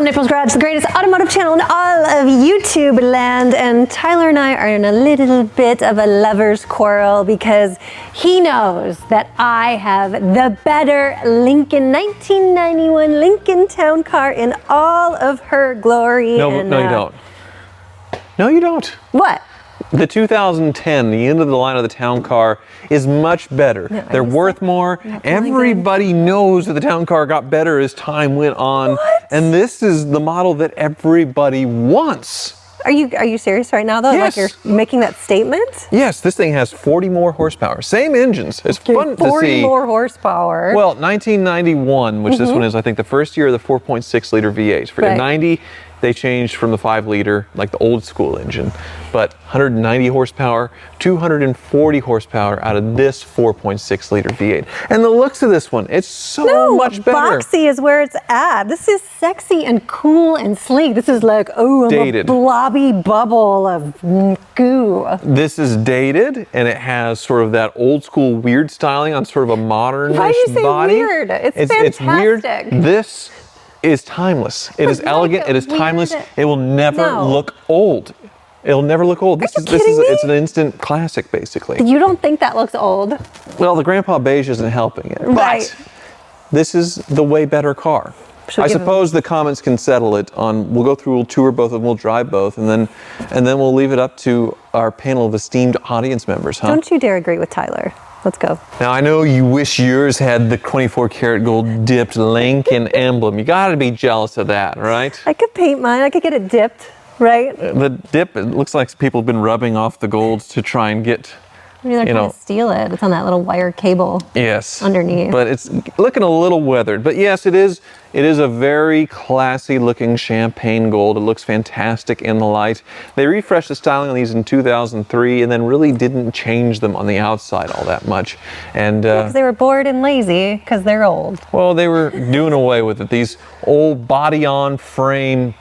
Naples Garage, the greatest automotive channel in all of YouTube land, and Tyler and I are in a little bit of a lover's quarrel because he knows that I have the better Lincoln 1991 Lincoln Town Car in all of her glory. No, you don't. No, you don't. What? The 2010, the end of the line of the Town Car, is much better. No, they're worth more. Everybody knows that the Town Car got better as time went on. What? And this is the model that everybody wants. Are you serious right now though? Yes. Like you're making that statement? Yes, this thing has 40 more horsepower. Same engines. It's fun to see. 40 more horsepower. Well, 1991, which this one is, I think, the first year of the 4.6 liter V8. For 90, they changed from the 5 liter, like the old school engine, but 190 horsepower, 240 horsepower out of this 4.6 liter V8. And the looks of this one, it's so much better. Boxy is where it's at. This is sexy and cool and sleek. This is like, oh, I'm dated. A blobby bubble of goo. This is dated, and it has sort of that old school weird styling on sort of a modern-ish body. Why do you say weird? It's fantastic. It's weird. This is timeless. It is elegant. It is timeless. It will never look old. It'll never look old. It's an instant classic, basically. You don't think that looks old? Well, the Grandpa Beige isn't helping it. Right. But this is the way better car. I suppose the comments can settle it on. We'll go through, we'll tour both of them, we'll drive both, and then we'll leave it up to our panel of esteemed audience members, huh? Don't you dare agree with Tyler. Let's go. Now, I know you wish yours had the 24 karat gold dipped Lincoln emblem. You gotta be jealous of that, right? I could paint mine. I could get it dipped, right? The dip, it looks like people have been rubbing off the gold to try and get, Maybe they're trying to steal it. It's on that little wire cable. Yes. Underneath. But it's looking a little weathered. But yes, it is a very classy looking champagne gold. It looks fantastic in the light. They refreshed the styling on these in 2003 and then really didn't change them on the outside all that much. And because they were bored and lazy because they're old. Well, they were doing away with it. These old body on frame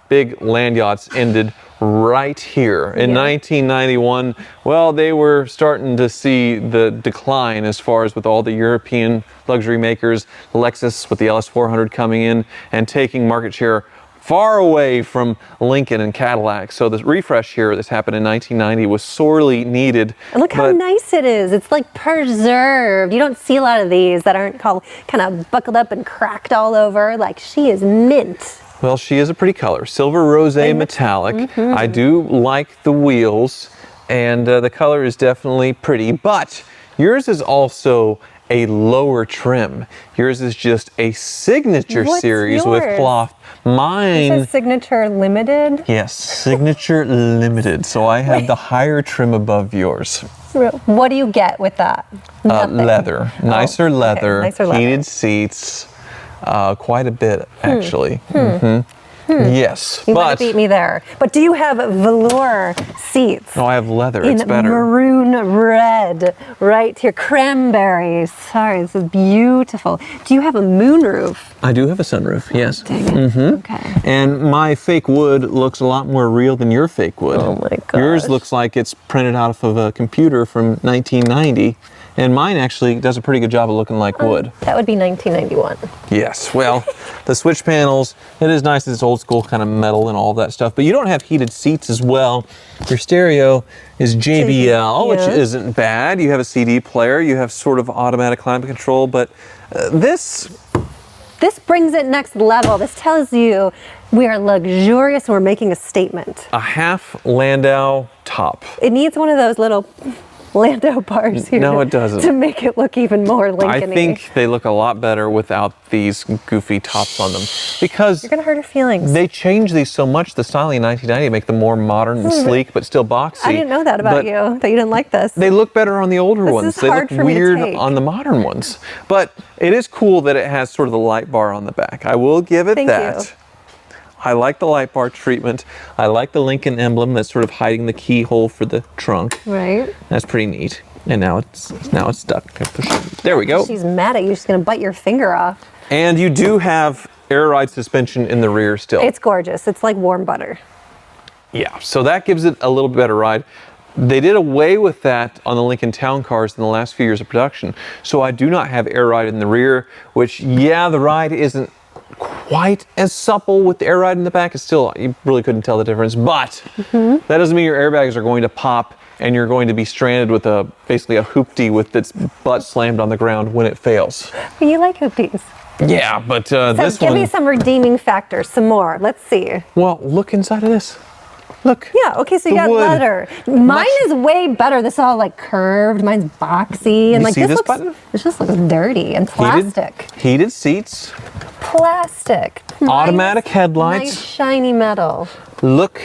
big land yachts ended right here in 1991. Well, they were starting to see the decline as far as with all the European luxury makers, Lexus with the LS400 coming in and taking market share far away from Lincoln and Cadillac. So the refresh here that's happened in 1990 was sorely needed. And look how nice it is. It's like preserved. You don't see a lot of these that aren't kind of buckled up and cracked all over. Like, she is mint. Well, she is a pretty color, silver rose metallic. I do like the wheels, and the color is definitely pretty, but yours is also a lower trim. Yours is just a signature series with cloth. Mine is signature limited? Yes, signature limited. So I have the higher trim above yours. What do you get with that? Leather, nicer leather, nicer leather, heated seats. Quite a bit, actually. Yes, you might beat me there. But do you have velour seats? No, I have leather. It's better. Maroon red, right here, cranberry. Sorry, this is beautiful. Do you have a moonroof? I do have a sunroof. Yes. Dang it. Okay. And my fake wood looks a lot more real than your fake wood. Oh my gosh. Yours looks like it's printed out of a computer from 1990. And mine actually does a pretty good job of looking like wood. That would be 1991. Yes, well, the switch panels, it is nice, it's old school kind of metal and all that stuff, but you don't have heated seats as well. Your stereo is JBL, which isn't bad. You have a CD player, you have sort of automatic climate control, but this brings it next level. This tells you we are luxurious and we're making a statement. A half Landau top. It needs one of those little Landau bars here. No, it doesn't. To make it look even more Lincoln-y. I think they look a lot better without these goofy tops on them, because you're gonna hurt her feelings. They changed these so much, the styling in 1990, to make them more modern and sleek, but still boxy. I didn't know that about you, that you didn't like this. They look better on the older ones. They look weird on the modern ones. But it is cool that it has sort of the light bar on the back. I will give it that. I like the light bar treatment. I like the Lincoln emblem that's sort of hiding the keyhole for the trunk. Right. That's pretty neat. And now it's stuck. There we go. She's mad at you. She's gonna bite your finger off. And you do have air ride suspension in the rear still. It's gorgeous. It's like warm butter. Yeah, so that gives it a little bit better ride. They did away with that on the Lincoln Town Cars in the last few years of production. So I do not have air ride in the rear, which, yeah, the ride isn't quite as supple with the air ride in the back. It's still, you really couldn't tell the difference, but that doesn't mean your airbags are going to pop and you're going to be stranded with basically a hoopty with its butt slammed on the ground when it fails. You like hoopties. Yeah, but So this give one... me some redeeming factors, some more. Let's see. Well, look inside of this. Look. Yeah, okay, so you The got wood. leather. Mine is way better. This is all like curved. Mine's boxy. And You like see this this looks, button? This just looks dirty and plastic. Heated seats. Plastic. Automatic Nice headlights. shiny metal. Look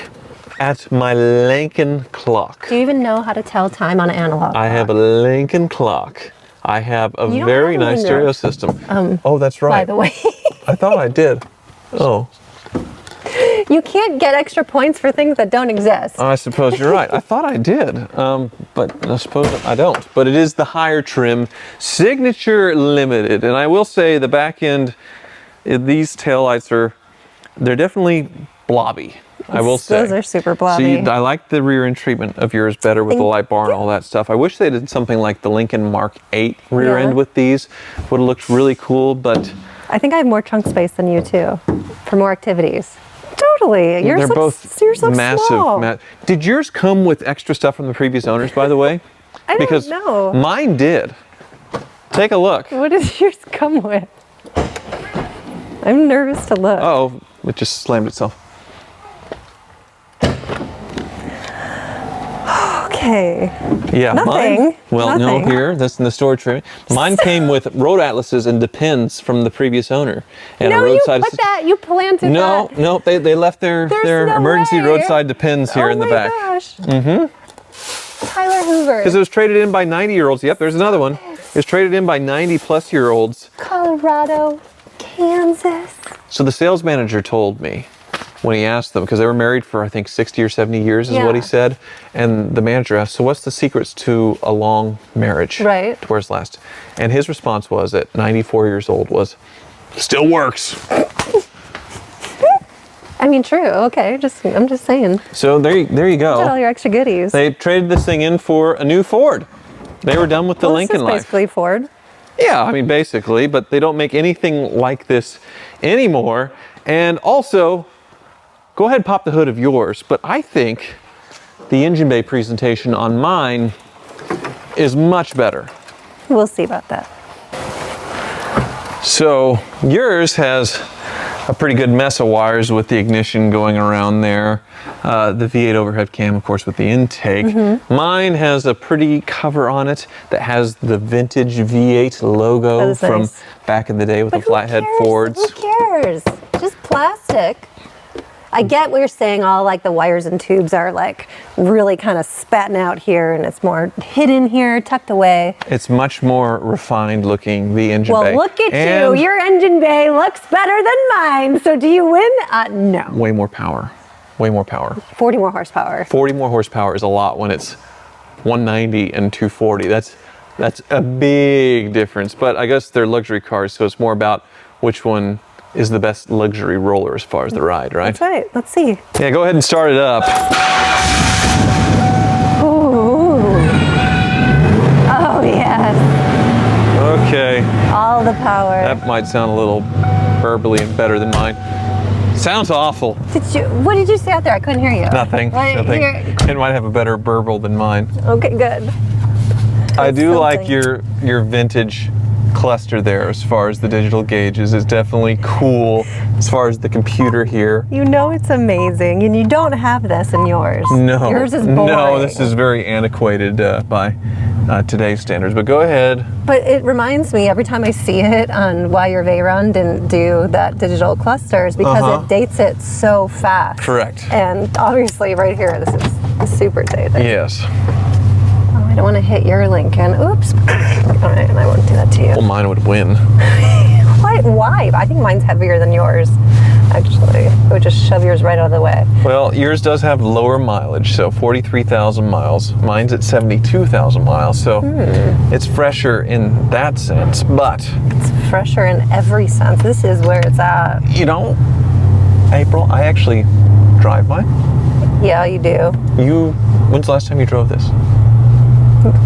at my Lincoln clock. Do you even know how to tell time on an analog? I have a Lincoln clock. I have a You don't very have a nice window. stereo system. Oh, that's right. By the way, I thought I did. Oh, you can't get extra points for things that don't exist. I suppose you're right. I thought I did, but I suppose I don't. But it is the higher trim, Signature Limited. And I will say the back end, these taillights they're definitely blobby. I will say. Those are super blobby. See, I like the rear end treatment of yours better with the light bar and all that stuff. I wish they did something like the Lincoln Mark 8 rear Yeah. end with these. Would have looked really cool, but I think I have more trunk space than you too, for more activities. Totally. Yours they're looks, both yours looks massive. small. Did yours come with extra stuff from the previous owners, by the way? I don't Because know. mine did. Take a look. What does yours come with? I'm nervous to look. Oh, it just slammed itself. Okay. Yeah, Nothing. mine. Well, no, Nothing. here, that's in the storage tray. Mine came with road atlases and depends from the previous owner. And No, a you roadside put that. You planted No, that. no, they left their There's no emergency way. roadside depends here in the back. Oh my gosh. Mm-hmm. Tyler Hoover. Because it was traded in by 90-year-olds. Yep, there's another one. It was traded in by 90-plus-year-olds. Colorado, Kansas. So the sales manager told me when he asked them, because they were married for, I think, 60 or 70 years is what he Yeah. said. And the manager asked, so what's the secrets to a long marriage? Right. To where it's last? And his response was, at 94 years old, was, still works. I mean, true. Okay, I'm just saying. So there you Got all go. your extra goodies. They traded this thing in for a new Ford. They were done with the Well, Lincoln this is life. basically Ford. Yeah, I mean, basically, but they don't make anything like this anymore. And also, go ahead and pop the hood of yours, but I think the engine bay presentation on mine is much better. We'll see about that. So yours has a pretty good mess of wires with the ignition going around there. The V8 overhead cam, of course, with the intake. Mine has a pretty cover on it that has the vintage V8 That logo is from nice. back in the day with the Who flathead cares? Fords. Who cares? Just plastic. I get what you're saying, all like the wires and tubes are like really kind of spatting out here and it's more hidden here, tucked away. It's much more refined looking, the engine Well, bay. look at And you. Your engine bay looks better than mine. So do you win? No. way more power. Way more power. 40 more horsepower. 40 more horsepower is a lot when it's 190 and 240. That's a big difference. But I guess they're luxury cars, so it's more about which one is the best luxury roller as far as the ride, right? That's right. Let's see. Yeah, go ahead and start it up. Ooh. Oh, yes. Okay, All the power. that might sound a little burbly and better than mine. Sounds awful. What did you say out there? I couldn't hear you. Nothing. What- Nothing. here- It might have a better burble than mine. Okay, good. I do like something. your vintage cluster there as far as the digital gauges. It's definitely cool as far as the computer here. You know it's amazing, and you don't have this in yours. No, Yours is boring. no, this is very antiquated by today's standards. But go ahead. But it reminds me every time I see it on why your Veyron didn't do that digital clusters because it dates it so fast. Correct. And obviously, right here, this is super dated. Yes. Oh, I don't want to hit your Lincoln. Oops. All right, and I won't do that to you. Well, mine would win. Why? I think mine's heavier than yours. Actually, it would just shove yours right out of the way. Well, yours does have lower mileage, so 43,000 miles. Mine's at 72,000 miles, so it's fresher in that sense. But, It's fresher in every sense. This is where it's at. you know, April, I actually drive mine. Yeah, you do. When's the last time you drove this?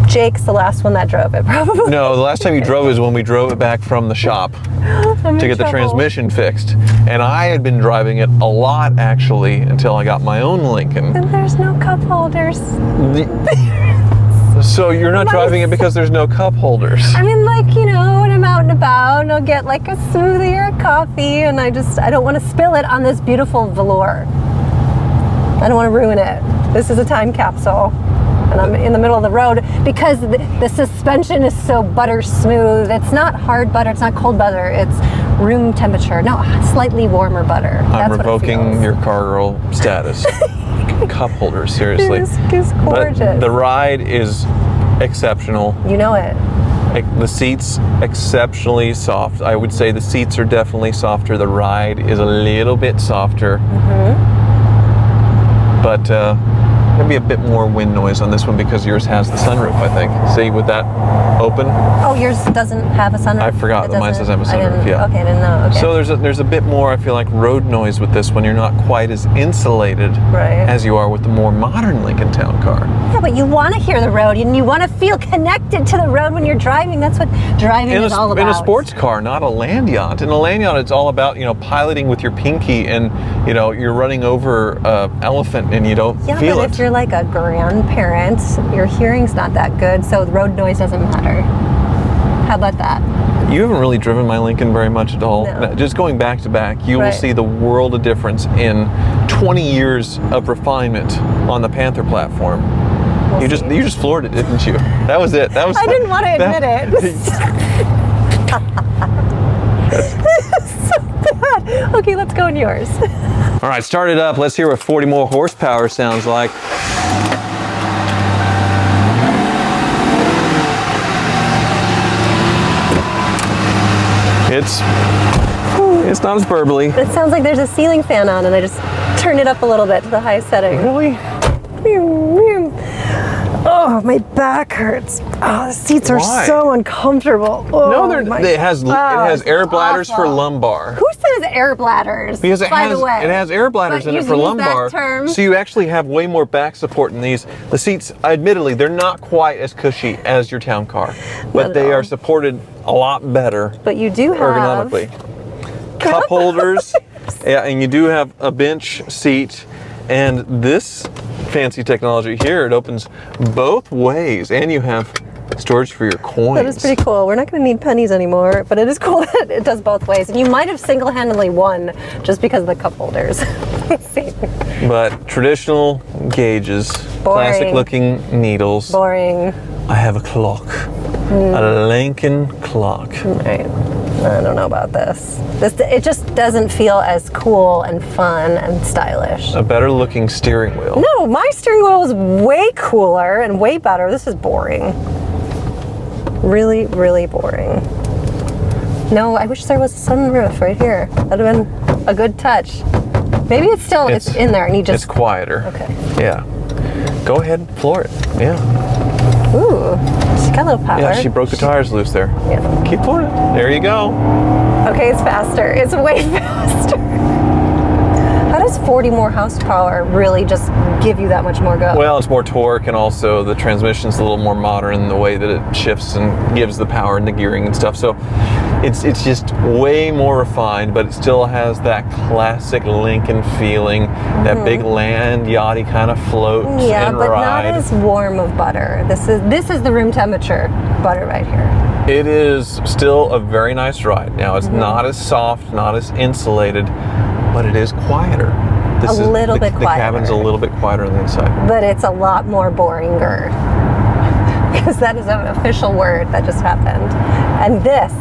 Jake's the last one that drove it, probably. No, the last time you drove is when we drove it back from the shop to get the transmission fixed. And I had been driving it a lot, actually, until I got my own Lincoln. And there's no cup holders. So you're not driving it because there's no cup holders? I mean, like, you know, when I'm out and about and I'll get like a smoothie or a coffee and I don't want to spill it on this beautiful velour. I don't want to ruin it. This is a time capsule. And I'm in the middle of the road because the suspension is so butter smooth. It's not hard butter, it's not cold butter, it's room temperature. No, slightly warmer butter. I'm revoking your car girl status. Cup holders, seriously. It's gorgeous. But the ride is exceptional. You know it. The seats exceptionally soft. I would say the seats are definitely softer. The ride is a little bit softer. But maybe a bit more wind noise on this one because yours has the sunroof, I think. See, with that open. Oh, yours doesn't have a sunroof? I forgot that mine doesn't have a sunroof, yeah. Okay, I didn't know. Okay. So there's a bit more, I feel like, road noise with this one. You're not quite as insulated as you are with the more modern Lincoln Town Car. Yeah, but you want to hear the road and you want to feel connected to the road when you're driving. That's what driving is all about. In a sports car, not a land yacht. In a land yacht, it's all about, you know, piloting with your pinky and, you know, you're running over an elephant and you don't feel it. Yeah, but if you're like a grandparent, your hearing's not that good, so the road noise doesn't matter. How about that? You haven't really driven my Lincoln very much at all. No. Just going back to back, you will see the world of difference in 20 years of refinement on the Panther platform. You just floored it, didn't you? That was it. I didn't want to admit it. So bad. Okay, let's go in yours. All right, start it up. Let's hear what 40 more horsepower sounds like. It's not as burbly. It sounds like there's a ceiling fan on and I just turned it up a little bit to the high setting. Really? Oh, my back hurts. Oh, the seats are so uncomfortable. Oh, no, it has air bladders for lumbar. Who says air bladders? Because it has air bladders in it for lumbar. Term. So you actually have way more back support in these. The seats, admittedly, they're not quite as cushy as your town car, but they are supported a lot better. But you do have ergonomically cup holders. Yeah, and you do have a bench seat, and this fancy technology here, it opens both ways, and you have storage for your coins. That is pretty cool. We're not going to need pennies anymore, but it is cool that it does both ways. And you might have single-handedly won just because of the cup holders. But traditional gauges, classic-looking needles. Boring. I have a clock, a Lincoln clock. Right. I don't know about this. It just doesn't feel as cool and fun and stylish. A better looking steering wheel. No, my steering wheel is way cooler and way better. This is boring. Really, really boring. No, I wish there was a sunroof right here. That'd have been a good touch. Maybe it's in there and you just... It's quieter. Okay. Yeah. Go ahead, floor it. Yeah. Ooh, she's got a little power. Yeah, she broke the tires loose there. Yeah. Keep flooring it. There you go. Okay, it's faster. It's way faster. How does 40 more horsepower really just give you that much more go? Well, it's more torque, and also the transmission's a little more modern in the way that it shifts and gives the power and the gearing and stuff. So it's just way more refined, but it still has that classic Lincoln feeling, that big land yachty kind of float and ride. Yeah, but not as warm of butter. This is the room temperature butter right here. It is still a very nice ride. Now, it's not as soft, not as insulated, but it is quieter. A little bit quieter. The cabin's a little bit quieter on the inside. But it's a lot more boringer. Because that is an official word that just happened. And this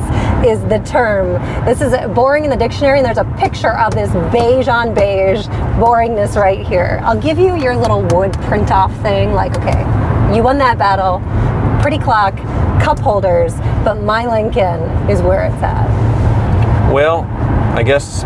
is the term. This is boring in the dictionary, and there's a picture of this beige on beige boringness right here. I'll give you your little wood print off thing. Like, okay, you won that battle. Pretty clock, cup holders, but my Lincoln is where it's at. Well, I guess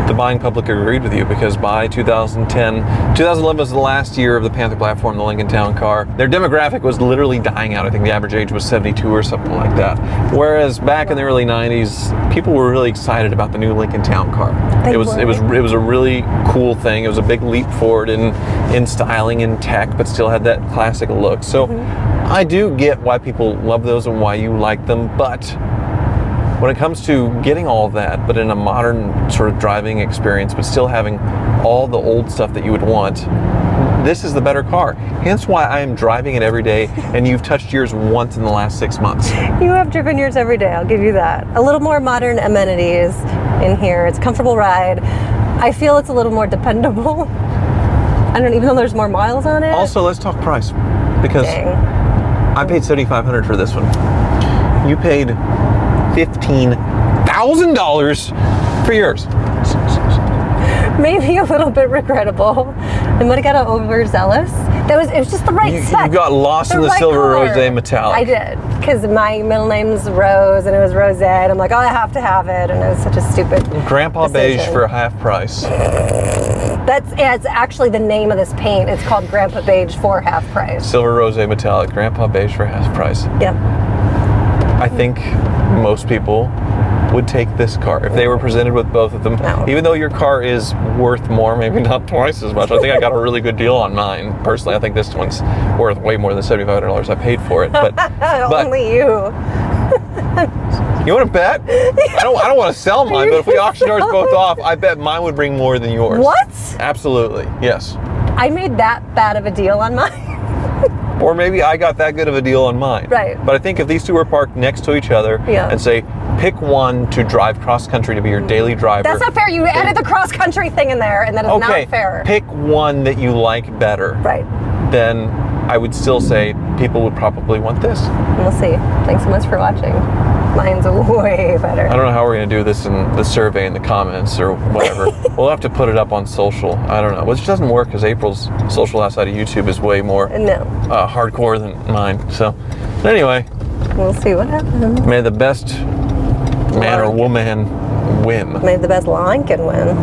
the buying public agreed with you, because by 2011 was the last year of the Panther platform, the Lincoln Town Car. Their demographic was literally dying out. I think the average age was 72 or something like that. Whereas back in the early 90s, people were really excited about the new Lincoln Town Car. It was a really cool thing. It was a big leap forward in styling and tech, but still had that classic look. So I do get why people love those and why you like them, but when it comes to getting all of that, but in a modern sort of driving experience, but still having all the old stuff that you would want, this is the better car. Hence why I am driving it every day, and you've touched yours once in the last 6 months. You have driven yours every day, I'll give you that. A little more modern amenities in here. It's a comfortable ride. I feel it's a little more dependable. I don't even though there's more miles on it. Also, let's talk price, because I paid $7,500 for this one. You paid $15,000 for yours. Maybe a little bit regrettable. I might have got overzealous. It was just the right spec. You got lost in the silver rose metallic. I did, because my middle name's Rose and it was Rosette. I'm like, oh, I have to have it, and it was such a stupid Grandpa decision. Beige for half price. It's actually the name of this paint. It's called Grandpa Beige for half price. Silver rose metallic, Grandpa Beige for half price. Yep. I think most people would take this car if they were presented with both of them. No. Even though your car is worth more, maybe not twice as much. I think I got a really good deal on mine. Personally, I think this one's worth way more than $7,500 I paid for it. But Only you. You want to bet? I don't want to sell mine, but if we auctioned ours both off, I bet mine would bring more than yours. What? Absolutely, yes. I made that bad of a deal on mine. Or maybe I got that good of a deal on mine. Right. But I think if these two were parked next to each other and say, pick one to drive cross country to be your daily driver. That's not fair. You added the cross country thing in there, and that is not fair. Pick one that you like better. Right. Then I would still say people would probably want this. We'll see. Thanks so much for watching. Mine's way better. I don't know how we're going to do this in the survey in the comments or whatever. We'll have to put it up on social. I don't know. Which doesn't work because April's social outside of YouTube is way more hardcore than mine. So, anyway. We'll see what happens. May the best man or woman win. May the best line can win.